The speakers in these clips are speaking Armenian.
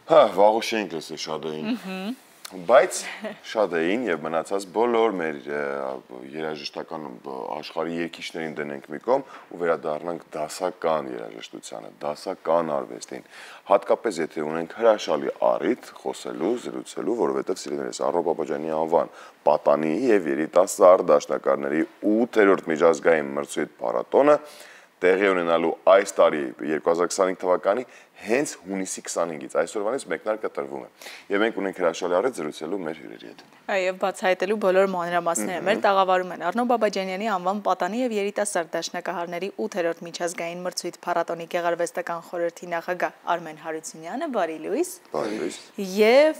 Հա, վաղուց էինք լսել շատ էին։ Բայց շատ էին եւ մնացած բոլոր մեր երաժշտական աշխարհի երգիչներին դնենք մի կողմ ու վերադառնանք դասական երաժշտությանը, դասական արվեստին։ Հատկապես եթե ունենք հրաշալի առիթ խոսելու, զրուցելու, որովհետեւ սիրելիներս Առո Բաբաջյանի անվան պատանի եւ երիտասարդ դաշնակարների 8-րդ միջազգային մրցույթ փառատոնը տեղի ունենալու այս տարի 2025 թվականի հենց հունիսի 25-ից այսօրվանից մեկնարկը տրվում է։ Եվ մենք ունենք հրաշալի առիթ զրուցելու մեր հյուրերի հետ։ Եվ բացահայտելու բոլոր մանրամասները մեր տաղավարում են Առնո Բաբաջանյանի անվան պատանի եւ երիտասարդ դաշնակահարների 8-րդ միջազգային մրցույթ փառատոնի գեղարվեստական խորհրդի նախագահ Արմեն Հարությունյանը, բարի լույս։ Բարի լույս։ Եվ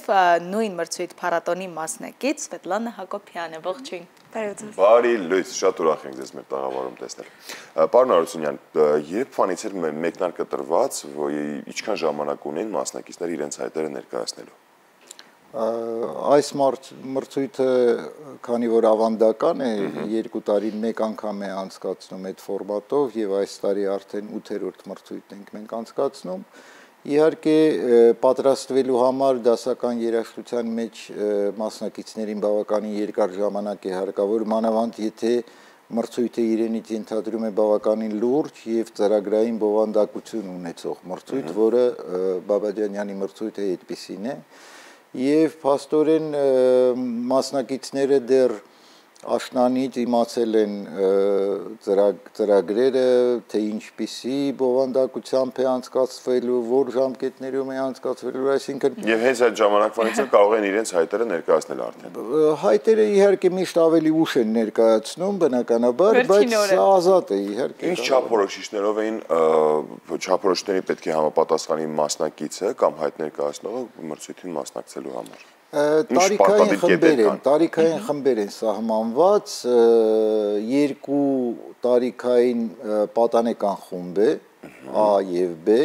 նույն մրցույթ փառատոնի մասնակից Սվետլանա Հակոբյանը, ողջույն։ Բարի լույս, շատ ուրախ ենք ձեզ մեր տաղավարում տեսնել։ Պարոն Հարությունյան, երբ ֆանից էր մեկնարկը տրված, ինչքան ժամանակ ունեն մասնակիցները իրենց հայտերը ներկայացնելու։ Այս մրցույթը, քանի որ ավանդական է, 2 տարին մեկ անգամ է անցկացնում այդ ֆորմատով եւ այս տարի արդեն 8-րդ մրցույթն ենք մենք անցկացնում։ Իհարկե պատրաստվելու համար դասական երաժշտության մեջ մասնակիցներին բավականին երկար ժամանակ է հարկավոր, մանավանդ եթե մրցույթը իրենից ենթադրում է բավականին լուրջ եւ ծրագրային բովանդակություն ունեցող մրցույթ, որը Բաբաջանյանի մրցույթը այդպիսին է, եւ փաստորեն մասնակիցները դեռ աշնանից իմացել են ծրագրերը, թե ինչպիսի բովանդակությամբ է անցկացվելու, որ ժամկետներում է անցկացվելու, այսինքն եւ հենց այդ ժամանակվանից կարող են իրենց հայտերը ներկայացնել արդեն։ Հայտերը իհարկե միշտ ավելի ուշ են ներկայացնում, բնականաբար, բայց սա ազատ է իհարկե։ Ինչ չափորոշիչներով էին չափորոշիչների պետք է համապատասխանի մասնակիցը կամ հայտ ներկայացնողը մրցույթին մասնակցելու համար։ Տարիքային խմբեր են սահմանված, 2 տարիքային պատանեկան խումբ է, A եւ B,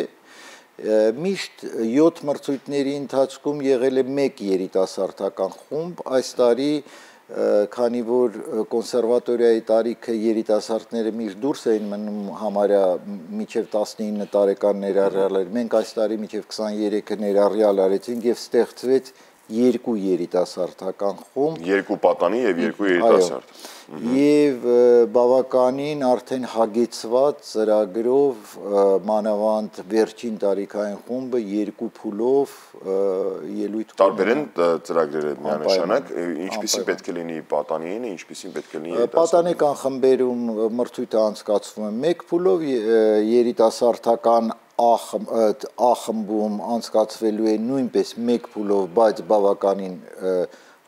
միշտ 7 մրցույթների ընթացքում եղել է 1 երիտասարդական խումբ, այս տարի քանի որ կոնսերվատորիայի տարիքը երիտասարդները միշտ դուրս էին մնում համարյա մինչև 19 տարեկան ներառյալ էր, մենք այս տարի մինչև 23-ը ներառյալ արեցինք եւ ստեղծվեց 2 երիտասարդական խումբ, 2 պատանի եւ 2 երիտասարդ։ Եվ բավականին արդեն հագեցված ծրագրով մանավանդ վերջին տարիքային խումբը 2 փուլով ելույթ տարբեր են ծրագրերը միանշանակ, ինչպիսին պետք է լինի պատանին, ինչպիսին պետք է լինի պատանեկան խմբերում մրցույթը անցկացվում է 1 փուլով, երիտասարդական A խմբում անցկացվելու է նույնպես 1 փուլով, բայց բավականին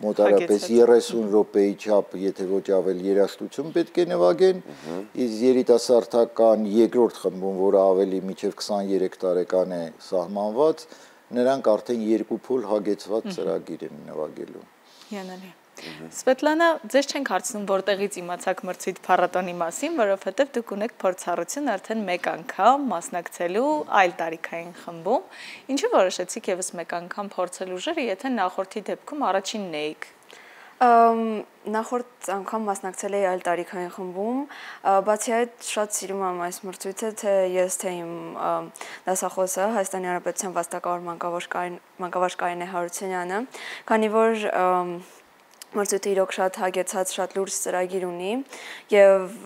մոտարապես 30 րոպեի չափ, եթե ոչ ավել երաժշտություն պետք է նվագեն, իսկ երիտասարդական 2-րդ խմբում, որը ավելի մինչև 23 տարեկան է սահմանված, նրանք արդեն 2 փուլ հագեցված ծրագիր են նվագելու։ Հիանալի։ Սվետլանա, ձեզ չենք հարցնում որտեղից իմացաք մրցույթ փառատոնի մասին, որովհետև դուք ունեք փորձառություն արդեն 1 անգամ մասնակցելու այլ տարիքային խմբում, ինչու որոշեցիք եւս 1 անգամ փորձել ուժերը, եթե նախորդի դեպքում առաջինն էիք։ Նախորդ անգամ մասնակցել էի այլ տարիքային խմբում, բացի այդ շատ սիրում եմ այս մրցույթը, թե ես, թե իմ դասախոսը Հայաստանի Հանրապետության վաստակավոր մանկավարժ Կարինե Հարությունյանը, քանի որ մրցույթը իրոք շատ հագեցած, շատ լուրջ ծրագիր ունի եւ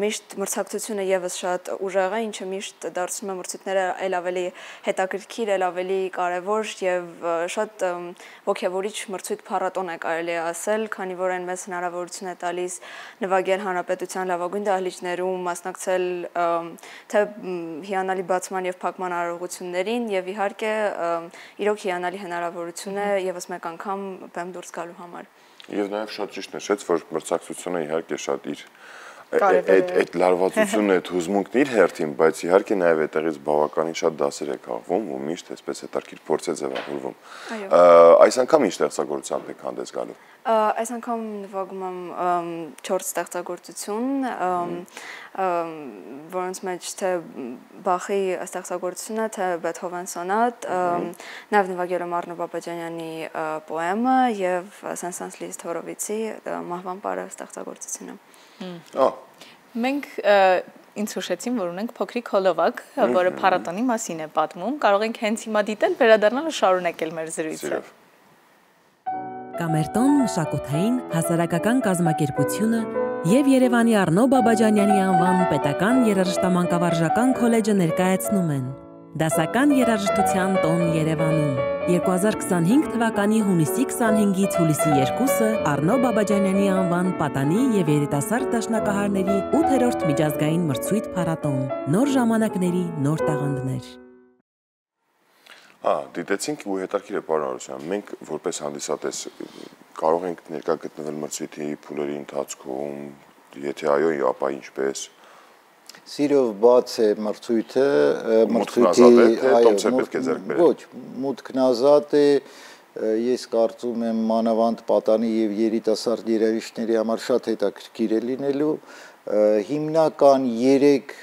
միշտ մրցակցությունը եւս շատ ուժեղ է, ինչը միշտ դարձնում է մրցույթները ել ավելի հետաքրքիր, ել ավելի կարեւոր եւ շատ ոգևորիչ մրցույթ փառատոն է կարելի ասել, քանի որ այն մեզ հնարավորություն է տալիս նվագել հանրապետության լավագույն դահլիճներում, մասնակցել թե հիանալի բացման եւ փակման արարողություններին եւ իհարկե իրոք հիանալի հնարավորություն է եւս 1 անգամ բեմ դուրս գալու համար։ Եվ նաև շատ ճիշտ նշեց, որ մրցակցությունը իհարկե շատ իր այդ լարվածությունն է, հուզմունքն իր հերթին, բայց իհարկե նաև այդտեղից բավականին շատ դասեր է քաղվում ու միշտ այսպես հետաքրքիր փորձ է ձևավորվում։ Այս անգամ ինչ ստեղծագործությամբ եք հանդես գալու։ Այս անգամ նվագում եմ 4 ստեղծագործություն, որոնց մեջ թե Բախի ստեղծագործությունը, թե Բեթհովեն սոնատ, նաև նվագել եմ Առնո Բաբաջանյանի պոեմը եւ Սեն-Սանս Լիզթ Հորովիցի Մահվան պարը ստեղծագործությունը։ Մենք ինձ հուշեցին, որ ունենք փոքրիկ հոլովակ, որը փառատոնի մասին է պատմում։ Կարող ենք հենց հիմա դիտել, վերադառնալ ու շարունակել մեր զրույցը։ Կամերտոն մշակութային հասարակական կազմակերպությունը եւ Երևանի Առնո Բաբաջանյանի անվան պետական երաժշտամանկավարժական քոլեջը ներկայացնում են Դասական երաժշտության տոն Երևանում 2025 թվականի հունիսի 25-ից հուլիսի 2-ը Առնո Բաբաջանյանի անվան պատանի եւ երիտասարդ դաշնակահարների 8-րդ միջազգային մրցույթ փառատոն։ Նոր ժամանակների նոր տաղանդներ։ Դիտեցինք ու հետաքրքիր է պարոն Արուսյան, մենք որպես հանդիսատես կարող ենք ներկա գտնվել մրցույթի փուլերի ընթացքում, եթե այո, ապա ինչպես։ Սիրով բաց է մրցույթը, ոչ, մուտքն ազատ է, ես կարծում եմ մանավանդ պատանի եւ երիտասարդ երաժիշտների համար շատ հետաքրքիր է լինելու, հիմնական 3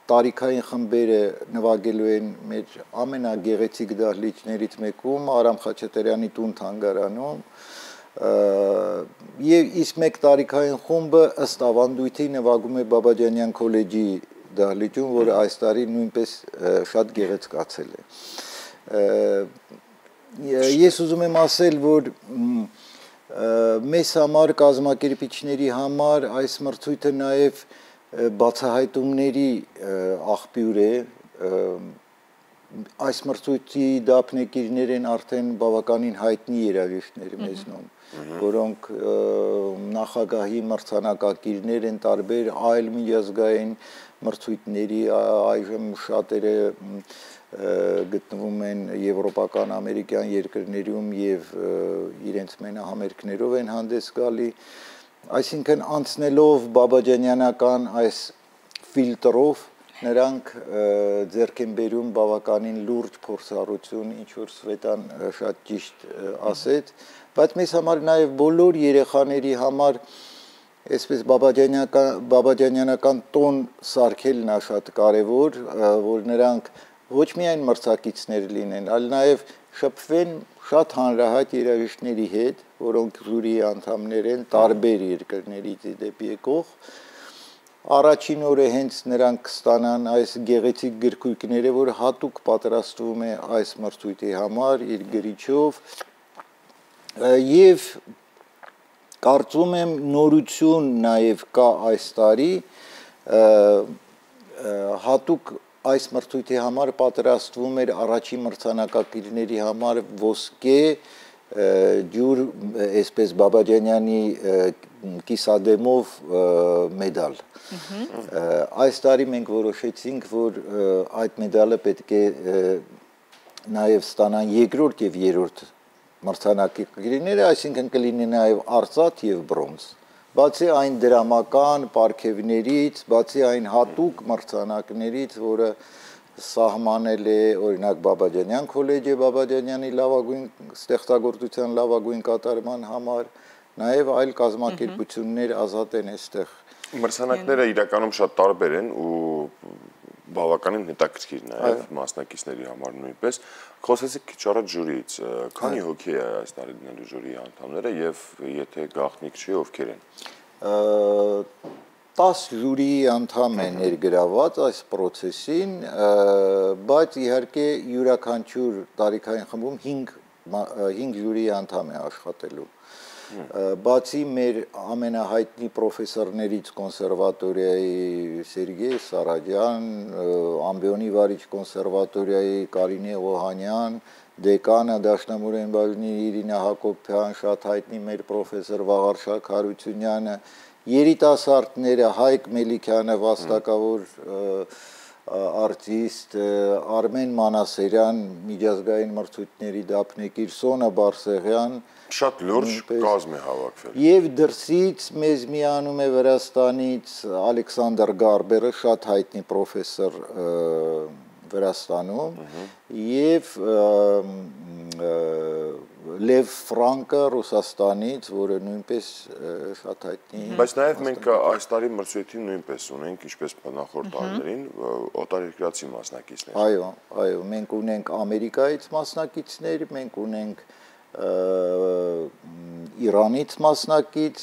տարիքային խմբերը նվագելու են մեր ամենագեղեցիկ դահլիճներից մեկում, Արամ Խաչատրյանի տուն թանգարանում, եւ իսկ մեկ տարիքային խումբը ըստ ավանդույթի նվագում է Բաբաջանյան քոլեջի դահլիճում, որը այս տարի նույնպես շատ գեղեցկացել է։ Ես ուզում եմ ասել, որ մեզ համար կազմակերպիչների համար այս մրցույթը նաեւ բացահայտումների աղբյուր է, այս մրցույթի դափնեկիրներ են արդեն բավականին հայտնի երաժիշտներ մեզնում, որոնք նախագահի մրցանակակիրներ են տարբեր այլ միջազգային մրցույթների, այժմ շատերը գտնվում են եվրոպական, ամերիկյան երկրներում եւ իրենց մենահամերգներով են հանդես գալի, այսինքն անցնելով բաբաջանյանական այս ֆիլտրով նրանք ձեռք են բերում բավականին լուրջ փորձառություն, ինչ որ Սվետան շատ ճիշտ ասեց, բայց մեզ համար նաև բոլոր երեխաների համար այսպես բաբաջանյանական տոն սարքելն է շատ կարևոր, որ նրանք ոչ միայն մրցակիցներ լինեն, այլ նաև շփվեն շատ հանրահայտ երաժիշտների հետ, որոնք ժյուրիի անդամներ են տարբեր երկրներից դեպի եկող, առաջին օրը հենց նրանք կստանան այս գեղեցիկ գրքույկները, որ հատուկ պատրաստվում է այս մրցույթի համար իր գրիչով եւ կարծում եմ նորություն նաեւ կա այս տարի հատուկ այս մրցույթի համար պատրաստվում էր առաջին մրցանակակիրների համար ոսկե ջուր այսպես Բաբաջանյանի կիսադեմով մեդալ Այս տարի մենք որոշեցինք, որ այդ մեդալը պետք է նաև ստանան երկրորդ եւ երրորդ մրցանակակիրները, այսինքն կլինի նաև արծաթ եւ բրոնզ։ Բացի այն դրամական պարգևներից, բացի այն հատուկ մրցանակներից, որը սահմանել է օրինակ Բաբաջանյան քոլեջը Բաբաջանյանի լավագույն ստեղծագործության լավագույն կատարման համար, նաև այլ կազմակերպություններ ազատ են այստեղ։ Մրցանակները իրականում շատ տարբեր են ու բավականին հետաքրքիր նաև մասնակիցների համար նույնպես։ Խոսեցիք քիչ առաջ ժյուրիից, քանի հոգի է այս տարի դնելու ժյուրիի անդամները եւ եթե գաղտնիք չի, ովքեր են։ 10 ժյուրիի անդամ է ներգրաված այս process-ին, բայց իհարկե յուրաքանչյուր տարիքային խմբում 5 ժյուրիի անդամ է աշխատելու։ Բացի մեր ամենահայտնի պրոֆեսորներից կոնսերվատորիայի Սերգեյ Սարաջյան, Ամբիոնի վարիչ կոնսերվատորիայի Կարինե Օհանյան, դեկանը Դաշնամուրեն բաժնի Իրինա Հակոբյան, շատ հայտնի մեր պրոֆեսոր Վաղարշակ Հարությունյանը, երիտասարդները Հայկ Մելիքյանը, վաստակավոր արտիստ, Արմեն Մանասերյան, միջազգային մրցույթների դափնեկիր, Սոնա Բարսեղյան, շատ լուրջ կազմ է հավաքվել։ Եվ դրսից մեզ միանում է Վրաստանից Ալեքսանդր Գարբերը, շատ հայտնի պրոֆեսոր Վրաստանում, եւ Լև Ֆրանկը Ռուսաստանից, որը նույնպես շատ հայտնի։ Բայց նաև մենք այս տարի մրցույթին նույնպես ունենք, ինչպես նախորդ տարիներին, օտարերկրացի մասնակիցներ։ Այո, մենք ունենք Ամերիկայից մասնակիցներ, մենք ունենք Իրանից մասնակից,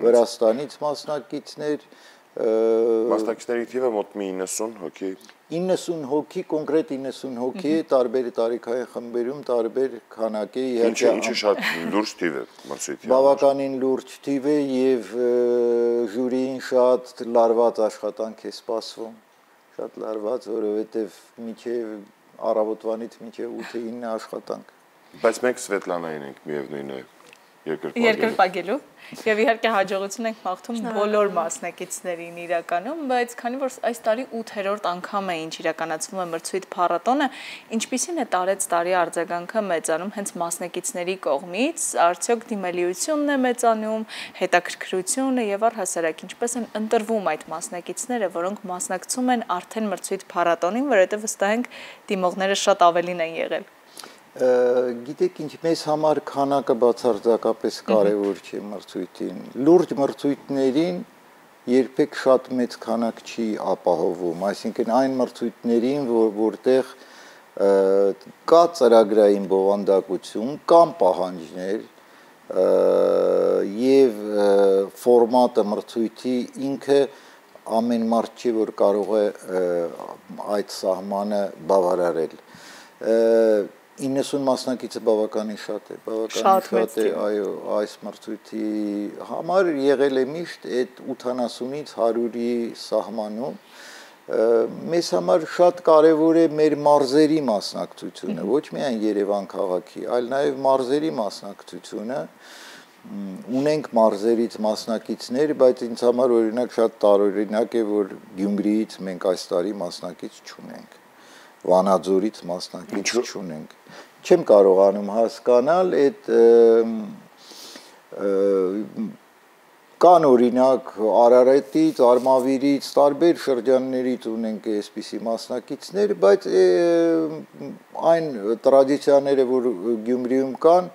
Վրաստանից մասնակիցներ, Մասնակիցների թիվը մոտ մի 90 հոգի։ 90 հոգի, կոնկրետ 90 հոգի է, տարբեր տարիքային խմբերում, տարբեր քանակի, Ինչը շատ լուրջ թիվ է մրցույթի։ Բավականին լուրջ թիվ է եւ ժյուրիին շատ լարված աշխատանք է սպասվում։ Շատ լարված, որովհետեւ միջև առավոտվանից մինչև 8-9 աշխատանք։ Բայց մենք Սվետլանային ենք միևնույն է երկրպագելու եւ իհարկե հաջողություն ենք մաղթում բոլոր մասնակիցներին իրականում, բայց քանի որ այս տարի 8-րդ անգամ է ինչ իրականացվում է մրցույթ փառատոնը, ինչպիսին է տարեց-տարի արձագանքը մեծանում հենց մասնակիցների կողմից, արդյոք դիմելիությունն է մեծանում, հետաքրքրությունը եւ առհասարակ ինչպես են ընտրվում այդ մասնակիցները, որոնք մասնակցում են արդեն մրցույթ փառատոնին, որովհետեւ վստահ ենք դիմողները շատ ավելին են եղել։ Գիտեք ինչ մեզ համար քանակը բացարձակապես կարևոր չէ մրցույթին։ Լուրջ մրցույթներին երբեք շատ մեծ քանակ չի ապահովում, այսինքն այն մրցույթներին, որտեղ կա ծրագրային բովանդակություն կամ պահանջներ եւ ֆորմատը մրցույթի ինքը ամեն մարդ չի որ կարող է այդ սահմանը բավարարել։ 90 մասնակիցը բավականին շատ է, շատ է, այո, այս մրցույթի համար եղել է միշտ այդ 80-ից 100-ի սահմանում։ Մեզ համար շատ կարևոր է մեր մարզերի մասնակցությունը, ոչ միայն Երևան քաղաքի, այլ նաև մարզերի մասնակցությունը։ Ունենք մարզերից մասնակիցներ, բայց ինձ համար օրինակ շատ տարօրինակ է, որ Գյումրիից մենք այս տարի մասնակից չունենք։ Վանաձորից մասնակից չունենք։ Չեմ կարողանում հասկանալ այդ կան օրինակ Արարատից, Արմավիրից, տարբեր շրջաններից ունենք այսպիսի մասնակիցներ, բայց այն տրադիցիաները, որ Գյումրիում կան,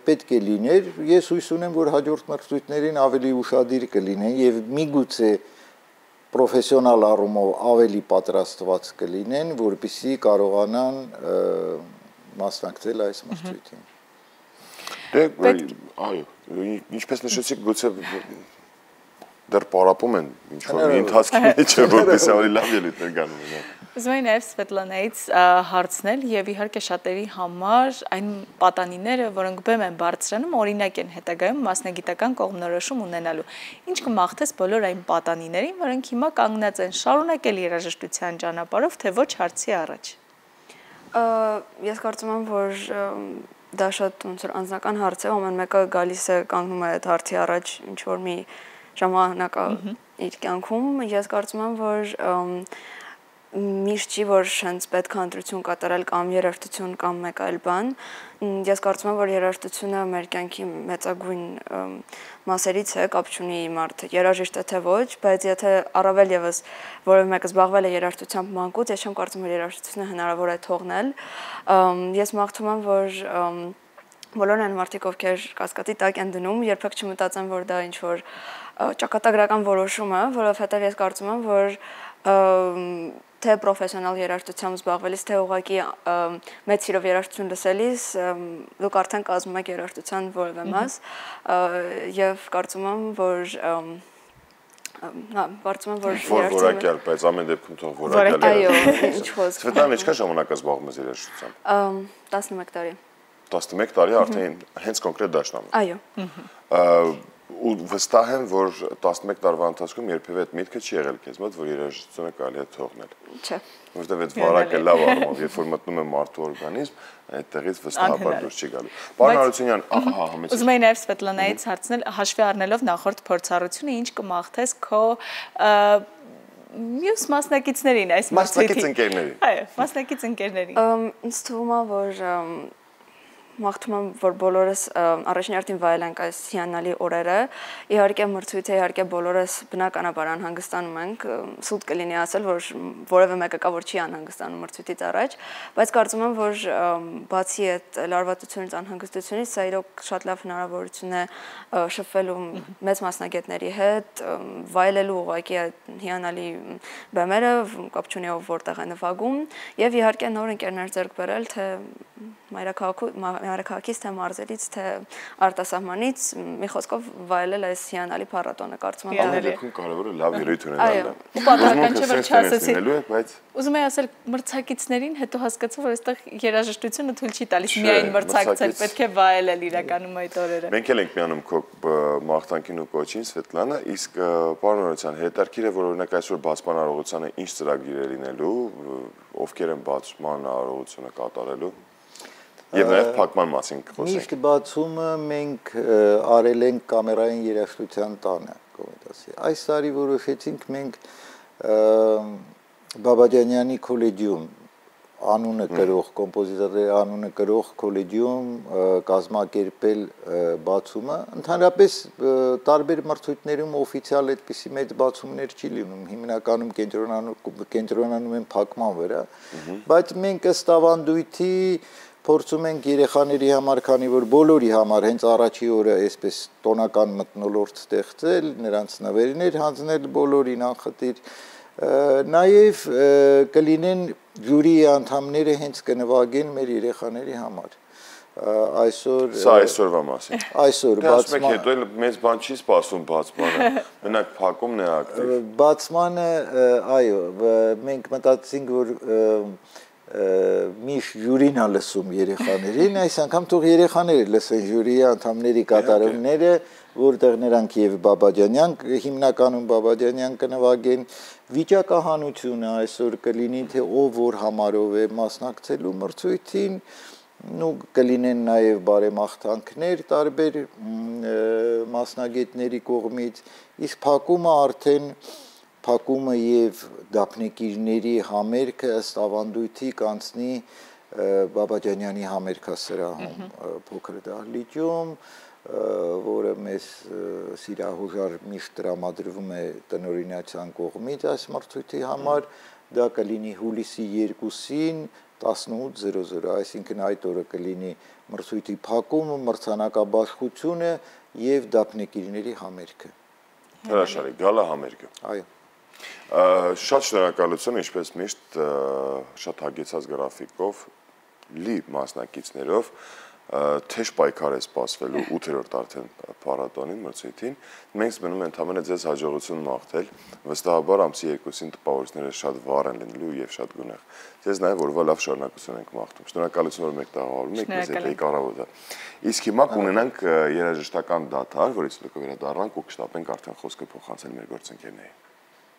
պետք է լիներ։ Ես հույս ունեմ, որ հաջորդ մրցույթներին ավելի ուշադիր կլինեն եւ միգուցե պրոֆեսիոնալ առումով ավելի պատրաստված կլինեն, որպեսզի կարողանան մասնակցել այս մրցույթին։ Այո, ինչպես նշեցիք, գուցե դեռ պարապում են ինչ-որ ընթացքի մեջ է, որպեսզի ավելի լավ ելույթներ գանում են։ Ուզում եմ նաև Սվետլանայից հարցնել եւ իհարկե շատերի համար այն պատանիները, որոնք բեմ են բարձրանում, օրինակ են հետագայում մասնագիտական կողմնորոշում ունենալու։ Ինչ կմաղթես բոլոր այն պատանիներին, որոնք հիմա կանգնած են շարունակել երաժշտության ճանապարհով, թե ոչ հարցի առաջ։ Ես կարծում եմ, որ դա շատ ոնց որ անձնական հարց է, ամեն մեկը գալիս է կանգնում է այդ հարցի առաջ ինչ որ մի ժամանակա իր կյանքում։ Ես կարծում եմ, որ միշտ չի որ շենց պետք է ընտրություն կատարել կամ երաժշտություն կամ մեկ այլ բան։ Ես կարծում եմ, որ երաժշտությունը մեր կյանքի մեծագույն մասերից է, կապ չունի մարդը երաժիշտ է թե ոչ, բայց եթե առավել եւս որևէ մեկը զբաղվել է երաժշտությամբ մանկուց, ես չեմ կարծում, որ երաժշտությունը հնարավոր է թողնել։ Ես մաղթում եմ, որ բոլոր այն մարդիկ, ովքեր կասկածի տակ են դնում, երբեք չմտածեն, որ դա ինչ որ ճակատագրական որոշում է, որովհետեւ ես կարծում եմ, որ թե պրոֆեսիոնալ երաժշտությամբ զբաղվելիս, թե ուղղակի մեծ սիրով երաժշտություն լսելիս, դուք արդեն կազմում եք երաժշտության որևէ մաս, եւ կարծում եմ, որ որակյալ, բայց ամեն դեպքում թող որակյալ է։ Այո, ինչ խոսք։ Սվետլանա, ինչքան ժամանակ ես զբաղվում ես երաժշտությամբ։ 11 տարի։ 11 տարի արդեն հենց կոնկրետ դաշնամուրում։ Այո։ Ու վստահ եմ, որ 11 տարվա ընթացքում երբևէ այդ միտքը չի եղել քեզ մոտ, որ երաժշտությունը կարելի է թողնել։ Չէ։ Որովհետև այդ վարակը լավ առումով, երբ որ մտնում է մարդու օրգանիզմ, այդտեղից վստահաբար դուրս չի գալու։ Պարոն Հարությունյան, համեցեք։ Ուզում եմ նաև Սվետլանայից հարցնել, հաշվի առնելով նախորդ փորձառությունը, ինչ կմաղթես քո մյուս մասնակիցներին այս մասնակից ընկերներին։ Այո, մասնակից ընկերներին։ Ինձ թվում է, որ մաղթում եմ, որ բոլորս առաջնյերթին վայելենք այս հիանալի օրերը։ Իհարկե մրցույթը, իհարկե բոլորս բնականաբար անհանգստանում ենք, սուտ կլինի ասել, որ որևէ մեկը կա, որ չի անհանգստանում մրցույթից առաջ, բայց կարծում եմ, որ բացի այդ լարվածությունից, անհանգստությունից, սա իրոք շատ լավ հնարավորություն է շփվելու մեծ մասնագետների հետ, վայելելու ուղղակի այդ հիանալի բեմերը, կապ չունի ով որտեղ է նվագում, եւ իհարկե նոր ընկերներ ձեռք բերել, թե մայրաքաղաքում արեքաղաքից, թե մարզերից, թե արտասահմանից մի խոսքով վայելել այս հիանալի փառատոնը կարծում եմ։ Դեպքում կարևորը լավ ելույթ ունենալն է։ Ու պատահական չէ որ չասեցի։ Բայց ուզում եմ ասել մրցակիցներին, հետո հասկացա, որ այստեղ երաժշտությունը թույլ չի տալիս միայն մրցակցել, պետք է վայելել իրականում այդ օրերը։ Մենք էլ ենք միանում քո մաղթանքին ու կոչին, Սվետլանա, իսկ պարոն Օրոսյան, հետաքրքիր է, որ օրինակ այսօր բացման արարողությանը ինչ ծրագիր է լինելու, ովքեր են բացման արարողությունը կատարելու։ Եվ նաև փակման մասին կխոսենք։ Միշտ բացումը մենք արել ենք կամերային երաժշտության տանը, կոմիտասի։ Այս տարի որոշեցինք մենք Բաբաջանյանի կոլեգիում անունը կրող կոմպոզիտորի անունը կրող կոլեգիում կազմակերպել բացումը։ Ընդհանրապես տարբեր մրցույթներում օֆիցիալ այդպիսի մեծ բացումներ չի լինում, հիմնականում կենտրոնանում են փակման վրա, բայց մենք ըստ ավանդույթի փորձում ենք երեխաների համար, քանի որ բոլորի համար հենց առաջի օրը այսպես տոնական մթնոլորտ ստեղծել, նրանց նվերներ հանձնել բոլորին անխտիր, նաև կլինեն ժյուրիի անդամները հենց կնվագեն մեր երեխաների համար։ Այսօր Սա այսօրվա մասին։ Այսօր բացման հետո էլ մեծ բան չի սպասում բացմանը։ Մենակ փակումն է ակտիվ։ Բացմանը, այո, մենք մտածեցինք, որ միշտ ժյուրին է լսում երեխաներին, այս անգամ թող երեխաները լսեն ժյուրիի անդամների կատարումները, որտեղ նրանք եւ Բաբաջանյան, հիմնականում Բաբաջանյան կնվագեն, վիճակահանությունը այսօր կլինի, թե ով որ համարով է մասնակցելու մրցույթին, ու կլինեն նաև բարեմաղթանքներ տարբեր մասնագետների կողմից, իսկ փակումը եւ դափնեկիրների համերգը ըստ ավանդույթի կանցնի Բաբաջանյանի համերգասրահում փոքր դահլիճում, որը մեզ սիրահուժար միշտ տրամադրվում է տնօրինության կողմից այս մրցույթի համար, դա կլինի հուլիսի 2-ին 18:00, այսինքն այդ օրը կլինի մրցույթի փակումը, մրցանակաբաշխությունը եւ դափնեկիրների համերգը։ Հրաշալի, գալա համերգը։ Այո։ Շատ շնորհակալություն, ինչպես միշտ շատ հագեցած գրաֆիկով, լի մասնակիցներով, թեժ պայքար է սպասվելու 8-րդ արդեն փառատոնին, մրցույթին։ Մենք մնում ենք ընդհանրապես ձեզ հաջողություն մաղթել, վստահաբար ամսի 2-ին տպավորությունները շատ վառ են լինելու եւ շատ գունեղ։ Ձեզ նաեւ որովա լավ շարունակություն ենք մաղթում։ Շնորհակալություն, որ մեկ տաղավարում եք մեզ հետ առավոտը։ Իսկ հիմա կունենանք երաժշտական դադար, որից հետո կվերադառնանք ու կշտապենք արդեն խոսքը փոխանցել մեր գործընկերներին։